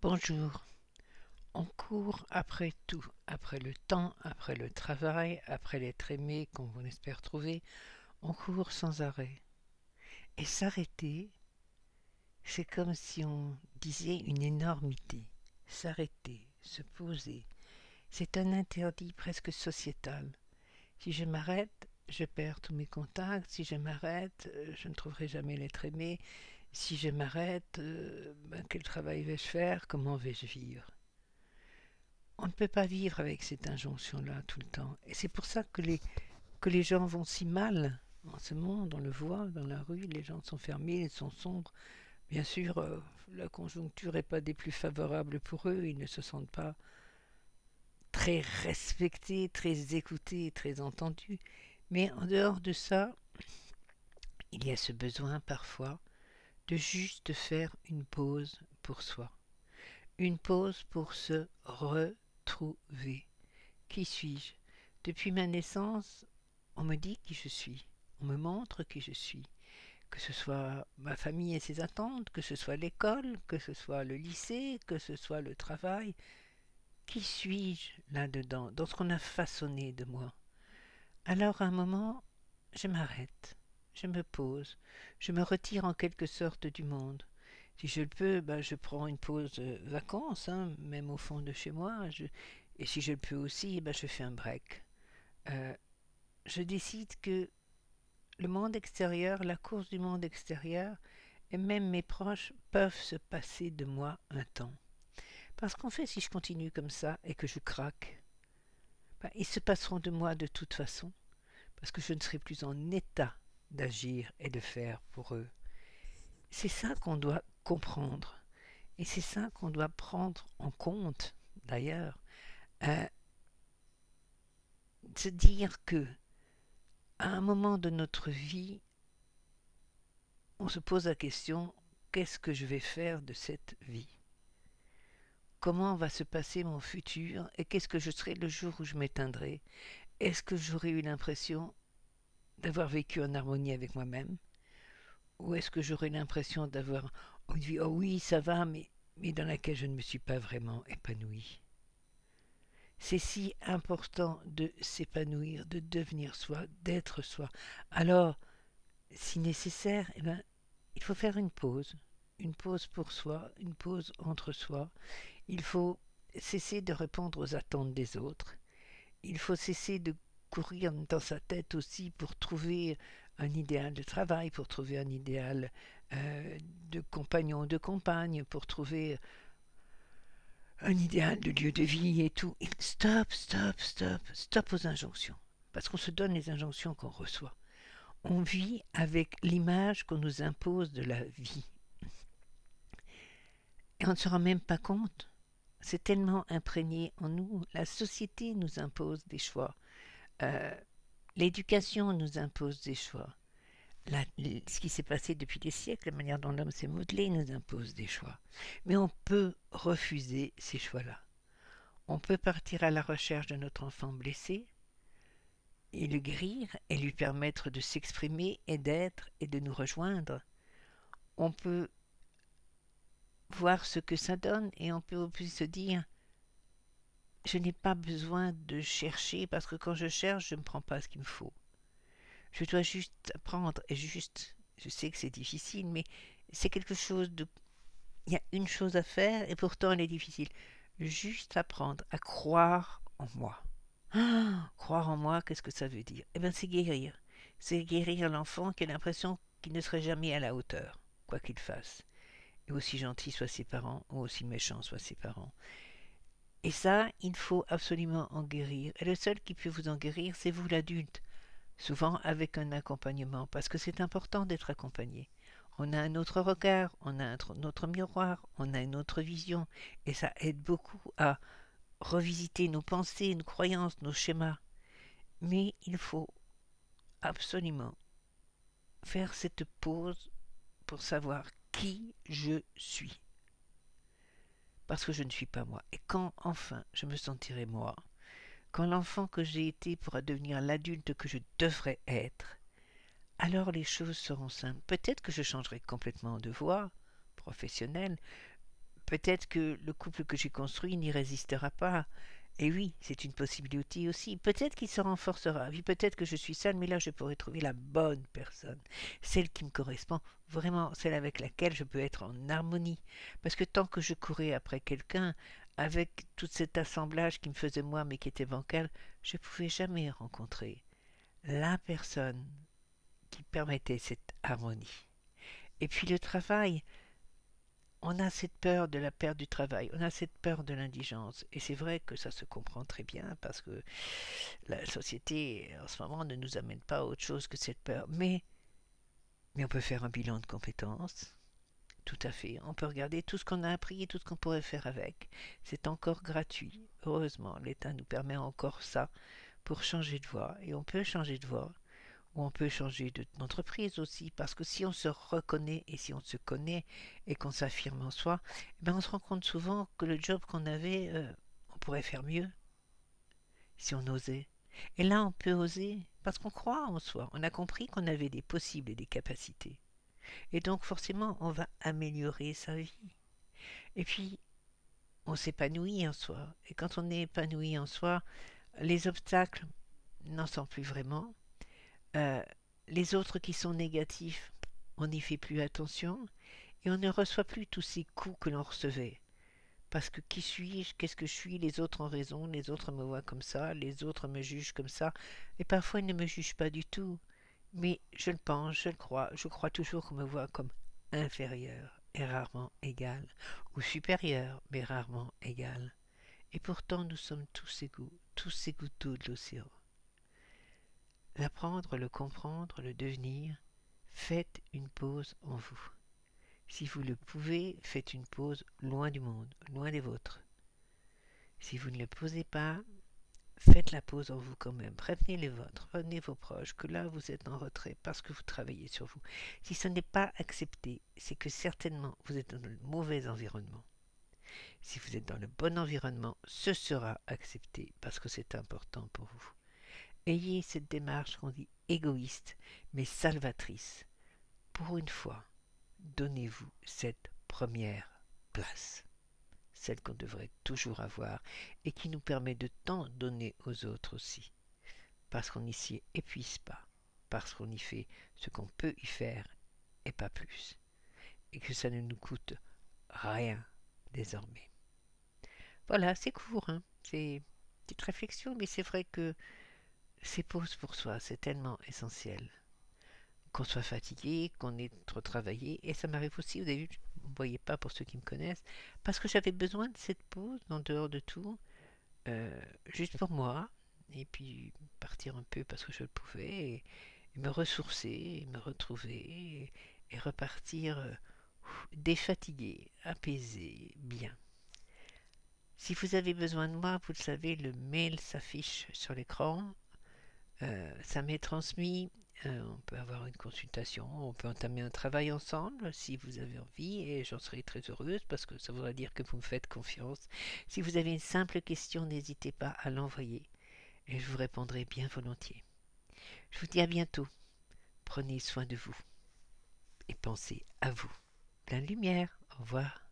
Bonjour. On court après tout, après le temps, après le travail, après l'être aimé qu'on espère trouver, on court sans arrêt. Et s'arrêter, c'est comme si on disait une énormité. S'arrêter, se poser, c'est un interdit presque sociétal. Si je m'arrête, je perds tous mes contacts. Si je m'arrête, je ne trouverai jamais l'être aimé. Si je m'arrête, quel travail vais-je faire? Comment vais-je vivre? On ne peut pas vivre avec cette injonction-là tout le temps. Et c'est pour ça que les gens vont si mal en ce monde. On le voit dans la rue, les gens sont fermés, ils sont sombres. Bien sûr, la conjoncture n'est pas des plus favorables pour eux. Ils ne se sentent pas très respectés, très écoutés, très entendus. Mais en dehors de ça, il y a ce besoin parfois de juste faire une pause pour soi. Une pause pour se retrouver. Qui suis-je? Depuis ma naissance, on me dit qui je suis, on me montre qui je suis, que ce soit ma famille et ses attentes, que ce soit l'école, que ce soit le lycée, que ce soit le travail. Qui suis-je là-dedans, dans ce qu'on a façonné de moi? Alors à un moment, je m'arrête, je me pose, je me retire en quelque sorte du monde. Si je le peux, je prends une pause vacances, hein, même au fond de chez moi. Et si je le peux aussi, je fais un break. Euh, je décide que le monde extérieur, la course du monde extérieur, et même mes proches peuvent se passer de moi un temps. Parce qu'en fait, si je continue comme ça et que je craque, ils se passeront de moi de toute façon, parce que je ne serai plus en état d'agir et de faire pour eux. C'est ça qu'on doit comprendre. Et c'est ça qu'on doit prendre en compte, d'ailleurs. Euh, Se dire que, à un moment de notre vie, on se pose la question, qu'est-ce que je vais faire de cette vie? Comment va se passer mon futur et qu'est-ce que je serai le jour où je m'éteindrai? Est-ce que j'aurai eu l'impression d'avoir vécu en harmonie avec moi-même? Ou est-ce que j'aurai l'impression d'avoir une vie, oh oui, ça va, mais dans laquelle je ne me suis pas vraiment épanouie? C'est si important de s'épanouir, de devenir soi, d'être soi. Alors, si nécessaire, il faut faire une pause pour soi, une pause entre soi. Il faut cesser de répondre aux attentes des autres. Il faut cesser de courir dans sa tête aussi pour trouver un idéal de travail, pour trouver un idéal de compagnon, de compagne, pour trouver un idéal de lieu de vie et tout. Et stop, stop, stop, stop aux injonctions. Parce qu'on se donne les injonctions qu'on reçoit. On vit avec l'image qu'on nous impose de la vie. Et on ne se rend même pas compte. C'est tellement imprégné en nous. La société nous impose des choix. Euh, L'éducation nous impose des choix. Ce qui s'est passé depuis des siècles, la manière dont l'homme s'est modelé, nous impose des choix. Mais on peut refuser ces choix-là. On peut partir à la recherche de notre enfant blessé et le guérir et lui permettre de s'exprimer et d'être et de nous rejoindre. On peut voir ce que ça donne et on peut aussi se dire je n'ai pas besoin de chercher parce que quand je cherche, je ne prends pas ce qu'il me faut. Je dois juste apprendre et juste, je sais que c'est difficile, mais c'est quelque chose de... Il y a une chose à faire et pourtant elle est difficile. Juste apprendre à croire en moi. Ah, croire en moi, qu'est-ce que ça veut dire? Eh bien, c'est guérir. C'est guérir l'enfant qui a l'impression qu'il ne serait jamais à la hauteur, quoi qu'il fasse. Et aussi gentils soient ses parents, ou aussi méchants soient ses parents. Et ça, il faut absolument en guérir. Et le seul qui peut vous en guérir, c'est vous l'adulte. Souvent avec un accompagnement, parce que c'est important d'être accompagné. On a un autre regard, on a un autre miroir, on a une autre vision, et ça aide beaucoup à revisiter nos pensées, nos croyances, nos schémas. Mais il faut absolument faire cette pause pour savoir qui je suis. Parce que je ne suis pas moi. Et quand enfin je me sentirai moi, quand l'enfant que j'ai été pourra devenir l'adulte que je devrais être, alors les choses seront simples. Peut-être que je changerai complètement de voie professionnelle, peut-être que le couple que j'ai construit n'y résistera pas. Et oui, c'est une possibilité aussi. Peut-être qu'il se renforcera. Oui, peut-être que je suis seule, mais là, je pourrais trouver la bonne personne. Celle qui me correspond, vraiment, celle avec laquelle je peux être en harmonie. Parce que tant que je courais après quelqu'un, avec tout cet assemblage qui me faisait moi, mais qui était bancal, je ne pouvais jamais rencontrer la personne qui permettait cette harmonie. Et puis le travail, on a cette peur de la perte du travail, on a cette peur de l'indigence. Et c'est vrai que ça se comprend très bien parce que la société en ce moment ne nous amène pas à autre chose que cette peur. Mais on peut faire un bilan de compétences, tout à fait. On peut regarder tout ce qu'on a appris et tout ce qu'on pourrait faire avec. C'est encore gratuit. Heureusement, l'État nous permet encore ça pour changer de voie. Et on peut changer de voie ou on peut changer d'entreprise aussi, parce que si on se reconnaît et si on se connaît et qu'on s'affirme en soi, eh ben on se rend compte souvent que le job qu'on avait, on pourrait faire mieux si on osait. Et là, on peut oser parce qu'on croit en soi. On a compris qu'on avait des possibles et des capacités. Et donc, forcément, on va améliorer sa vie. Et puis, on s'épanouit en soi. Et quand on est épanoui en soi, les obstacles n'en sont plus vraiment. Euh, les autres qui sont négatifs, on n'y fait plus attention et on ne reçoit plus tous ces coups que l'on recevait. Parce que qui suis-je? Qu'est-ce que je suis? Les autres ont raison, les autres me voient comme ça, les autres me jugent comme ça. Et parfois ils ne me jugent pas du tout. Mais je le pense, je crois toujours qu'on me voit comme inférieur et rarement égal, ou supérieur mais rarement égal. Et pourtant nous sommes tous ces gouttes d'eau de l'océan. L'apprendre, le comprendre, le devenir, faites une pause en vous. Si vous le pouvez, faites une pause loin du monde, loin des vôtres. Si vous ne le posez pas, faites la pause en vous quand même. Prévenez les vôtres, prévenez vos proches que là vous êtes en retrait parce que vous travaillez sur vous. Si ce n'est pas accepté, c'est que certainement vous êtes dans le mauvais environnement. Si vous êtes dans le bon environnement, ce sera accepté parce que c'est important pour vous. Ayez cette démarche qu'on dit égoïste, mais salvatrice. Pour une fois, donnez-vous cette première place, celle qu'on devrait toujours avoir et qui nous permet de tant donner aux autres aussi, parce qu'on n'y s'y épuise pas, parce qu'on y fait ce qu'on peut y faire et pas plus, et que ça ne nous coûte rien désormais. Voilà, c'est court, hein, c'est une petite réflexion, mais c'est vrai que ces pauses pour soi, c'est tellement essentiel. Qu'on soit fatigué, qu'on ait trop travaillé, et ça m'arrive aussi, au début, vous ne voyez pas pour ceux qui me connaissent, parce que j'avais besoin de cette pause, en dehors de tout, juste pour moi, et puis partir un peu parce que je le pouvais, et me ressourcer, et me retrouver, et repartir défatigué, apaisé, bien. Si vous avez besoin de moi, vous le savez, le mail s'affiche sur l'écran. Ça m'est transmis. On peut avoir une consultation, on peut entamer un travail ensemble si vous avez envie et j'en serai très heureuse parce que ça voudra dire que vous me faites confiance. Si vous avez une simple question, n'hésitez pas à l'envoyer et je vous répondrai bien volontiers. Je vous dis à bientôt. Prenez soin de vous et pensez à vous. Plein de lumière. Au revoir.